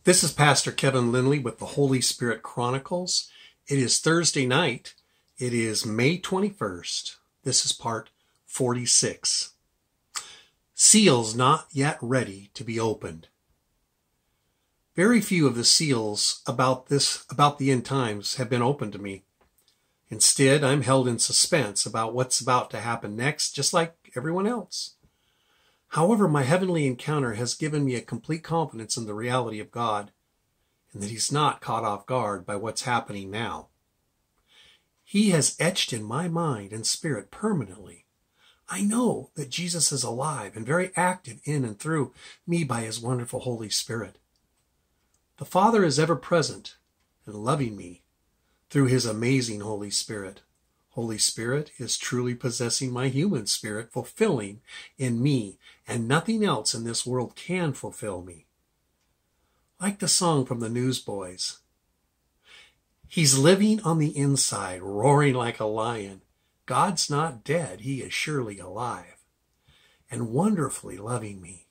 This is Pastor Kevin Lindley with the Holy Spirit Chronicles. It is Thursday night. It is May 21st. This is part 46. Seals not yet ready to be opened. Very few of the seals about the end times have been opened to me. Instead, I'm held in suspense about what's about to happen next, just like everyone else. However, my heavenly encounter has given me a complete confidence in the reality of God and that He's not caught off guard by what's happening now. He has etched in my mind and spirit permanently. I know that Jesus is alive and very active in and through me by His wonderful Holy Spirit. The Father is ever present and loving me through His amazing Holy Spirit. Holy Spirit is truly possessing my human spirit, fulfilling in me, and nothing else in this world can fulfill me. Like the song from the Newsboys, He's living on the inside, roaring like a lion. God's not dead, He is surely alive, and wonderfully loving me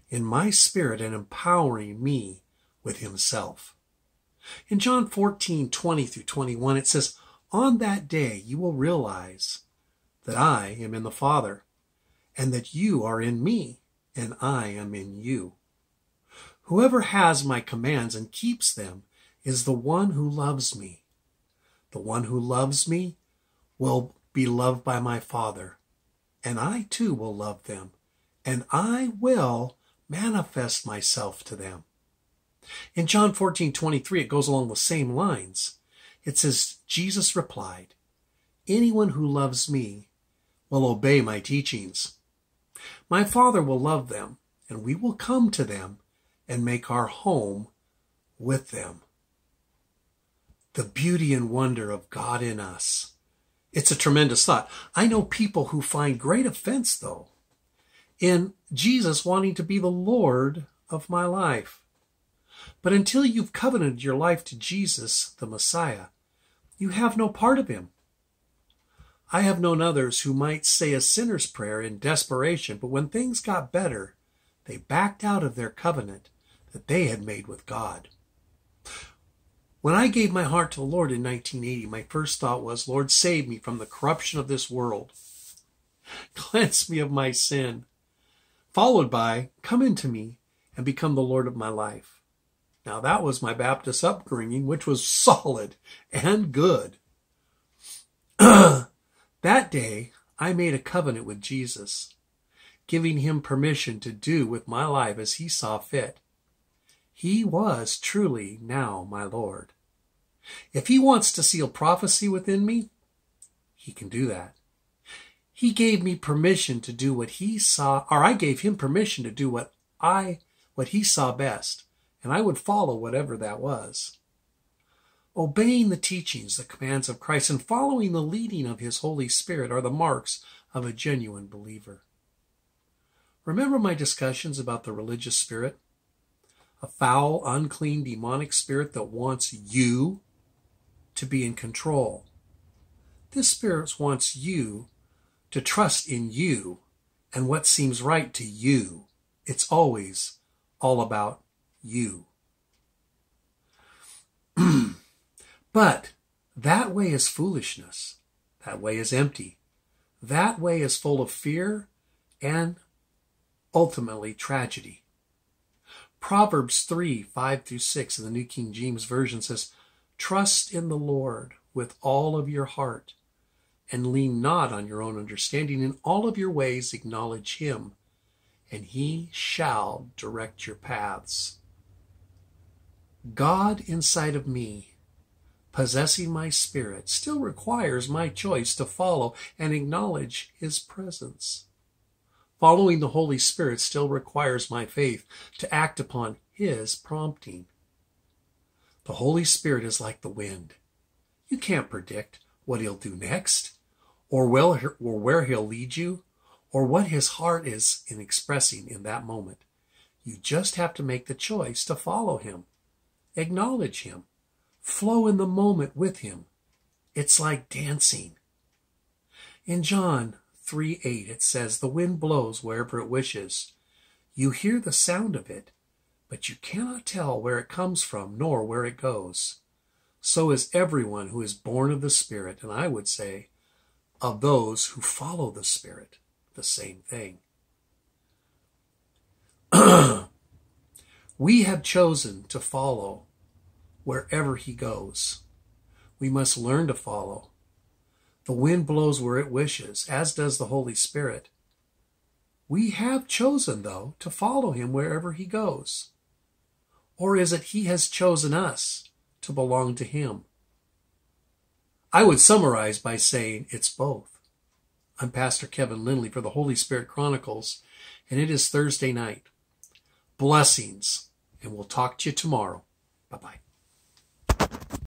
in my spirit and empowering me with Himself. In John 14:20-21, it says, "On that day you will realize that I am in the Father, and that you are in me, and I am in you. Whoever has my commands and keeps them is the one who loves me. The one who loves me will be loved by my Father, and I too will love them, and I will manifest myself to them." In John 14:23, it goes along the same lines. It says, Jesus replied, "Anyone who loves me will obey my teachings. My Father will love them, and we will come to them and make our home with them." The beauty and wonder of God in us. It's a tremendous thought. I know people who find great offense, though, in Jesus wanting to be the Lord of my life. But until you've covenanted your life to Jesus, the Messiah, you have no part of Him. I have known others who might say a sinner's prayer in desperation, but when things got better, they backed out of their covenant that they had made with God. When I gave my heart to the Lord in 1980, my first thought was, Lord, save me from the corruption of this world. Cleanse me of my sin. Followed by, come into me and become the Lord of my life. Now that was my Baptist upbringing, which was solid and good. That day, I made a covenant with Jesus, giving Him permission to do with my life as He saw fit. He was truly now my Lord. If He wants to seal prophecy within me, He can do that. He gave me permission to do what He saw, or I gave Him permission to do what He saw best. And I would follow whatever that was. Obeying the teachings, the commands of Christ, and following the leading of His Holy Spirit are the marks of a genuine believer. Remember my discussions about the religious spirit? A foul, unclean, demonic spirit that wants you to be in control. This spirit wants you to trust in you and what seems right to you. It's always all about you. But that way is foolishness. That way is empty. That way is full of fear and ultimately tragedy. Proverbs 3:5-6 in the New King James Version says, "Trust in the Lord with all of your heart and lean not on your own understanding. In all of your ways acknowledge Him, and He shall direct your paths." God inside of me, possessing my spirit, still requires my choice to follow and acknowledge His presence. Following the Holy Spirit still requires my faith to act upon His prompting. The Holy Spirit is like the wind. You can't predict what He'll do next, or where He'll lead you, or what His heart is in expressing in that moment. You just have to make the choice to follow Him. Acknowledge Him. Flow in the moment with Him. It's like dancing. In John 3:8 it says, "The wind blows wherever it wishes. You hear the sound of it, but you cannot tell where it comes from nor where it goes. So is everyone who is born of the Spirit, and I would say, of those who follow the Spirit, the same thing. We have chosen to follow wherever he goes. We must learn to follow. The wind blows where it wishes, as does the Holy Spirit. We have chosen, though, to follow him wherever he goes. Or is it he has chosen us to belong to him? I would summarize by saying it's both. I'm Pastor Kevin Lindley for the Holy Spirit Chronicles, and it is Thursday night. Blessings, and we'll talk to you tomorrow. Bye-bye.